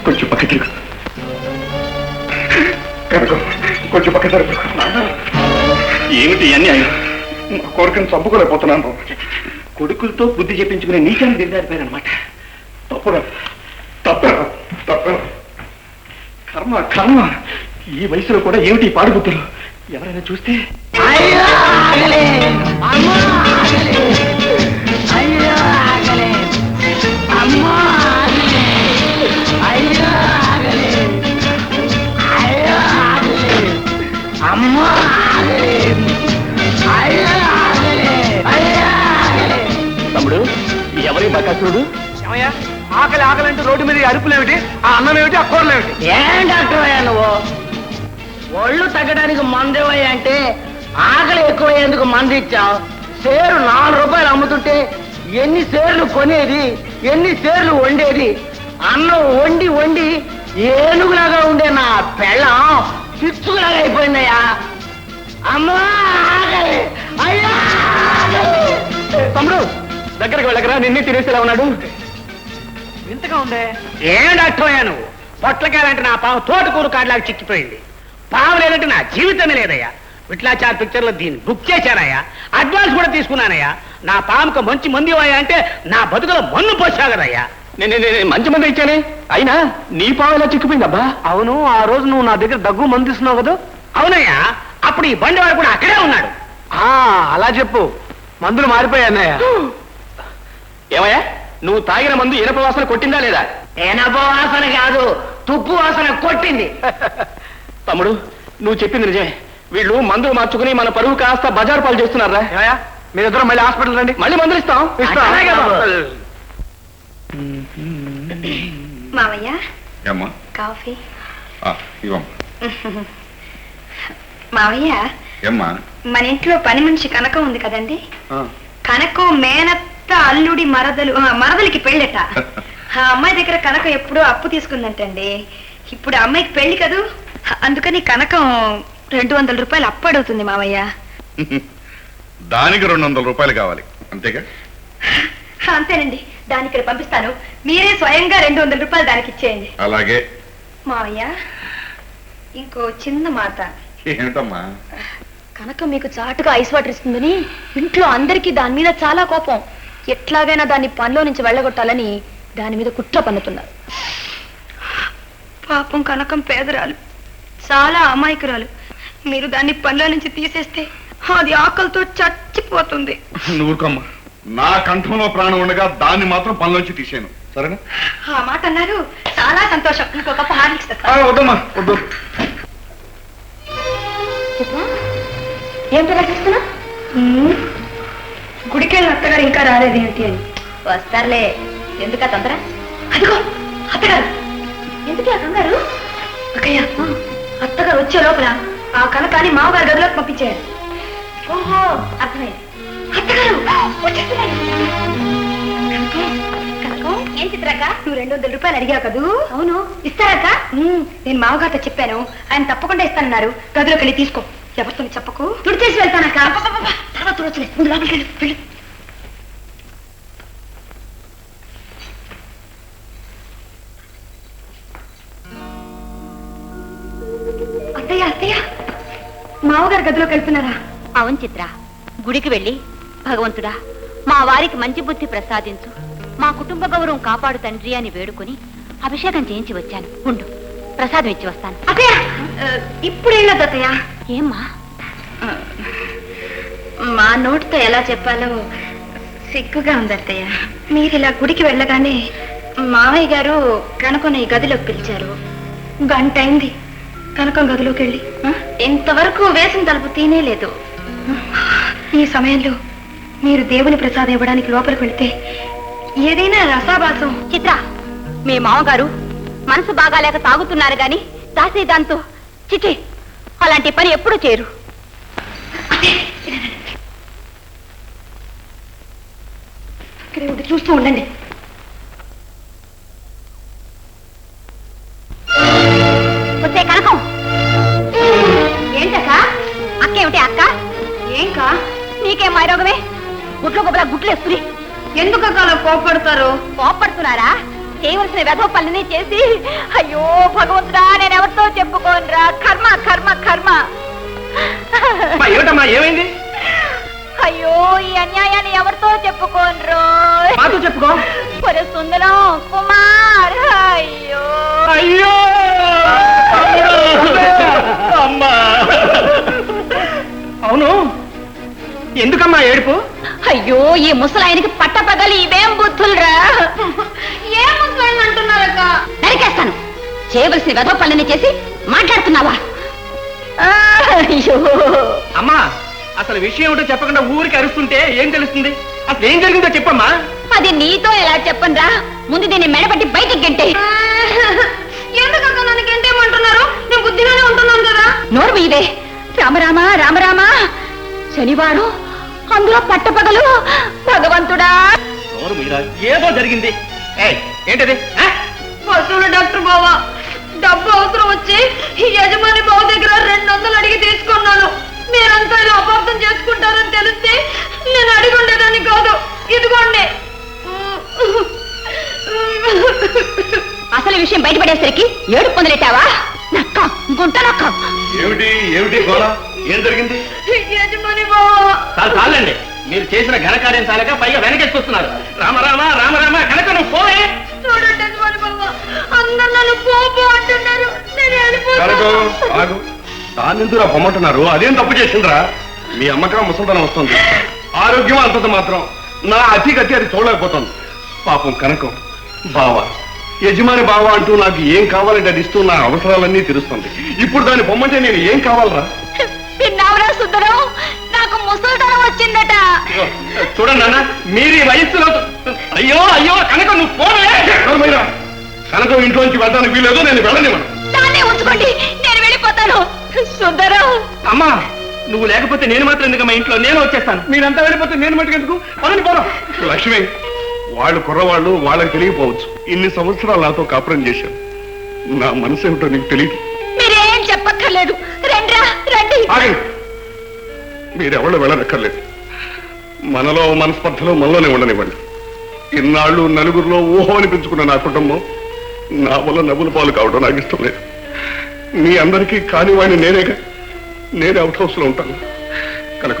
కొంచెం పక్క తిరుగు. కనుక కొంచెం పక్క తిరుగు. ఏమిటి అన్నీ ఆయన నా కోరికను చంపుకోలేకపోతున్నాను. కొడుకులతో బుద్ధి చెప్పించుకునే నీచాన్ని దిగజారిపోయారనమాట. తప్పురా తప్పరా తప్పరా. కర్మ కర్మ. ఈ వయసులో కూడా ఏమిటి పాడుబుద్ధులు? ఎవరైనా చూస్తే తమ్ముడు ఎవరి బకాసురుడు? ఆకలి ఆకలంటే రోడ్డు మీద అరుపులేమిటి, ఆ అన్నం ఏమిటి, ఆ కూరలు ఏమిటి? ఏం డాక్టర్ అయ్యా నువ్వు? ఒళ్ళు తగ్గడానికి మందేవయ్యా అంటే ఆకలి ఎక్కువయ్యేందుకు మంది ఇచ్చావు. సేరు 4 రూపాయలు అమ్ముతుంటే ఎన్ని సేర్లు కొనేది, ఎన్ని సేర్లు వండేది? అన్నం వండి వండి ఏనుగులాగా ఉండే నా పెళ్ళం పిచ్చుకులాగా అయిపోయిందయ్యా. అమ్మా ఆకలి, అయ్యా తమ్ముడు దగ్గరికి వెళ్ళకరా, నిన్నే తినేసేలా ఉన్నాడు. వింతగా ఉందే. ఏం డాక్టర్ అయ్యా నువ్వు? పొట్లకాయలంటే నా పాము తోటకూరు కాడలాగా చిక్కిపోయింది. పాము లేదంటే నా జీవితమే లేదయ్యా. విట్లాచార్ పిక్చర్లో దీన్ని బుక్ చేశానయ్యా, అడ్వాన్స్ కూడా తీసుకున్నానయ్యా. నా పాముకు మంచి మంది ఇవ్వయా అంటే నా బతుకులో మన్ను పోసా కదయ్యా. నేను మంచి మంది ఇచ్చానే, అయినా నీ పావు ఎలా చిక్కిపోయిందబ్బా? అవును, ఆ రోజు నువ్వు నా దగ్గర దగ్గు మందు ఇస్తున్నావు కదా? అవునయ్యా, అప్పుడు ఈ బండి వాడు కూడా అక్కడే ఉన్నాడు. అలా చెప్పు, మందులు మారిపోయాన్నయ్య. ఏమయ్యా, నువ్వు తాగిన మందు ఇనప వాసన కొట్టిందా లేదా? ఎనప వాసన కాదు, తుప్పు వాసన కొట్టింది. తమ్ముడు నువ్వు చెప్పింది నిజమే. వీళ్ళు మందులు మార్చుకుని మన పరువు కాస్త బజారు పాలు చేస్తున్నారా? మీరిద్దరం మళ్ళీ హాస్పిటల్ రండి, మళ్ళీ మందులు ఇస్తాం. మావయ్య ఏమ్మా? కాఫీ. ఇవ్వమ్మా. మావయ్య ఏమ్మా? మన ఇంట్లో పని మనిషి కనకం ఉంది కదండి, కనకం మేనత్త అల్లుడి మరదలికి పెళ్ళట. ఆ అమ్మాయి దగ్గర కనకం ఎప్పుడో అప్పు తీసుకుందంటండి. ఇప్పుడు అమ్మాయికి పెళ్లి కదూ, అందుకని కనకం 200 రూపాయలు అప్పు అడుగుతుంది మావయ్య. దానికి 200 రూపాయలు కావాలి అంతేగా? అంతేనండి, దానికి ఇక్కడ పంపిస్తాను. మీరే స్వయంగా 200 రూపాయలు దానికి ఇచ్చేయండి. అలాగే. మావయ్య ఇంకో చిన్న మాట. ఏమిటమ్మా? కనకం మీకు చాటుగా ఐస్ వాటర్ ఇస్తుందని ఇంట్లో అందరికీ దాని మీద చాలా కోపం. ఎట్లాగైనా దాన్ని పనిలో నుంచి వెళ్ళగొట్టాలని దాని మీద కుట్ర పన్నుతున్నారు. పాపం కనకం పేదరాలు, చాలా అమాయకురాలు. మీరు దాన్ని పనిలో నుంచి తీసేస్తే అది ఆకలితో చచ్చిపోతుంది. నువ్వుకమ్మా, నా కంఠంలో ప్రాణం ఉండగా దాన్ని మాత్రం పనిలోంచి తీసాను, సరేనా? ఆ మాట అన్నారు, చాలా సంతోషం. ఇంకో కప్పు హార్లిక్స్. వద్దమ్మా వద్దు. ఏం ప్రదర్శిస్తున్నా? గుడికెళ్ళిన అత్తగారు ఇంకా రాలేదు ఏంటి అని. వస్తారులే, ఎందుక తొందర? అదిగో అత్తగారు. ఎందుకు ఆ కంగారు? అక్కయ్య, అత్తగారు వచ్చే లోపల ఆ కనకాన్ని మామగారు గదిలోకి పంపించారు. ఓహో, అర్థమైంది. అత్తగారు ఏం చిత్రక్క, నువ్వు 200 రూపాయలు అడిగావు కదూ? అవును, ఇస్తారక్క. నేను మామగారితో చెప్పాను, ఆయన తప్పకుండా ఇస్తానన్నారు. గదిలోకి వెళ్ళి తీసుకో. ఎవరితో చెప్పకు, తుడిచేసి వెళ్తానక్క. తర్వాత తుడొచ్చులే, ముందు లోపలికి వెళ్ళు. వెళ్ళు. అత్తయ్య అత్తయ్య, మామగారు గదిలోకి వెళ్తున్నారా? అవును చిత్ర, గుడికి వెళ్ళి భగవంతుడా మా వారికి మంచి బుద్ధి ప్రసాదించు, మా కుటుంబ గౌరవం కాపాడు తండ్రి అని వేడుకొని అభిషేకం చేయించి వచ్చాను. ఉండు, ప్రసాదం ఇచ్చి వస్తాను. అత్తయ్య ఇప్పుడు వెళ్ళొద్దు అత్తయ్య. ఏమ్మా? మా నోటితో ఎలా చెప్పాలో సిగ్గుగా ఉంది అత్తయ్య. మీరు ఇలా గుడికి వెళ్ళగానే మావయ్య గారు కనకం ఈ గదిలోకి పిలిచారు. గంట అయింది కనకం గదిలోకి వెళ్ళి ఇంతవరకు వేసిన తలుపు తీనేలేదు. ఈ సమయంలో మీరు దేవుని ప్రసాదం ఇవ్వడానికి లోపలికి వెళితే ఏదైనా రసాభాసం. చిత్ర, మీ మామగారు మనసు బాగాలేక తాగుతున్నారు గాని దాసి దాంతో చిచి అలాంటి పని ఎప్పుడు చేయరు. చూస్తూ ఉండండి. వచ్చే కనకం. ఏంటక్క? అక్క ఏమిటి అక్క? ఏంకా? నీకేం మైరోగమే? గుట్లో గొప్పలా గుట్లు వేసుకుని ఎందుకు అలా కోపడతారు? కోపడుతున్నారా? చేయవలసిన వెధవ పనులని చేసి అయ్యో భగవంతుడా నేను ఎవరితో చెప్పుకోనరా కర్మ కర్మ కర్మ. ఏమిటమ్మా ఏమైంది? అయ్యో ఈ అన్యాయాన్ని ఎవరితో చెప్పుకోనరు. మాతో చెప్పుకో. ఒరే సుందరం కుమార్ అయ్యో అయ్యో అమ్మా. అవును ఎందుకమ్మా ఏడుపు? అయ్యో ఈ ముసలాయనకి పట్టపగలి ఇవేం బుద్ధులరా. ఏ ముసలాయన అంటున్నారక్క? నరికేస్తాను. చేయవలసిన వెధవ పనులని చేసి మాట్లాడుతున్నావా? అయ్యో అమ్మా అసలు విషయం ఏమిటో చెప్పకుండా ఊరికి అరుస్తుంటే ఏం తెలుస్తుంది? అసలు ఏం జరిగిందో చెప్పమ్మా. అది నీతో ఎలా చెప్పనురా? ముందు దీన్ని మెడబట్టి బయటికి గంటే. ఎందుకక్క నన్ను గంటేమంటున్నారు? నేను బుద్ధిగానే ఉంటున్నాను కదా. నోరు మీదే. రామరామ రామరామ. శనివారం అందులో పట్టపగలు. భగవంతుడా నోరు మీరా. ఏదో జరిగింది. ఏంటది? వసూలు డాక్టర్ బావా, డబ్బు అవసరం వచ్చి ఈ యజమాని బావ దగ్గర 200 అడిగి తీసుకున్నాను. మీరంతా ఇలా అపార్థం చేసుకుంటారని తెలిస్తే నేను అడిగి ఉండేదాన్ని కాదు. ఇదిగోండి. అసలు విషయం బయటపడేసరికి ఏడు పొందలెట్టావా? నక్క గుంట నక్క. ఏమిటి ఏమిటి గోళ? ఏం జరిగింది? యజమాని బావా, చాలండి. మీరు చేసిన ఘనకార్యం చాలక పైగా వెనకేసుకొస్తున్నారు. రామరామ రామరామ కనుక నువ్వు పోయే. చూడండి యజమాని బావా, అందరు నన్ను పో అంటున్నారు. నేను కనకం, వెళ్ళిపోతాను. ఆగు. తానెందురా పొమ్మంటున్నారు? అదేం తప్పు చేసిందిరా? మీ అమ్మకం ముసల్తనం వస్తుంది. ఆరోగ్యం అంతంత మాత్రం. నా అతిగతి అది చూడలేకపోతుంది. పాపం కనకం బావా, యజమాని బావా అంటూ నాకు ఏం కావాలంటే అది ఇస్తూ నా అవసరాలన్నీ తీరుస్తుంది. ఇప్పుడు దాన్ని పొమ్మంటే నేను ఏం కావాలరా? విన్నావురా సుందరం, నాకు ముసలితనం వచ్చిందట. చూడండి అన్న, మీరు ఈ వయస్సులో అయ్యో అయ్యో కనుక నువ్వు పోవే. కనకం ఇంట్లోంచి వెళ్ళడానికి వీలేదో నేను వెళ్ళనివ్వను. దాన్నే ఉంచుకోండి, నేను వెళ్ళిపోతాను. సుందరం అమ్మా నువ్వు లేకపోతే నేను మాత్రం ఎందుకు? మా ఇంట్లో నేను వచ్చేస్తాను. మీరంతా వెళ్ళిపోతే నేను మట్టుకెందుకు? పదని పోను. లక్ష్మి, వాళ్ళు కుర్రవాళ్ళు, వాళ్ళకి తెలియకపోవచ్చు. ఇన్ని సంవత్సరాలు నాతో కాపురం చేశారు. నా మనసు ఏమిటో నీకు తెలియదు. మీరేం చెప్పక్కర్లేదు. రండ్రా రండి. ఆగండి. మీరెవళ్ళు వెళ్ళనక్కర్లేదు. మనలో మనస్పర్ధలో మనలోనే ఉండనివ్వండి. ఇన్నాళ్ళు నలుగురిలో ఊహో అనిపించుకున్న నా కుటుంబం నా వల్ల నవ్వుల పాలు కావడం నాకు ఇష్టం లేదు. మీ అందరికీ కానివాడిని నేనేగా. నేనే అవుట్ హౌస్ లో ఉంటాను కనుక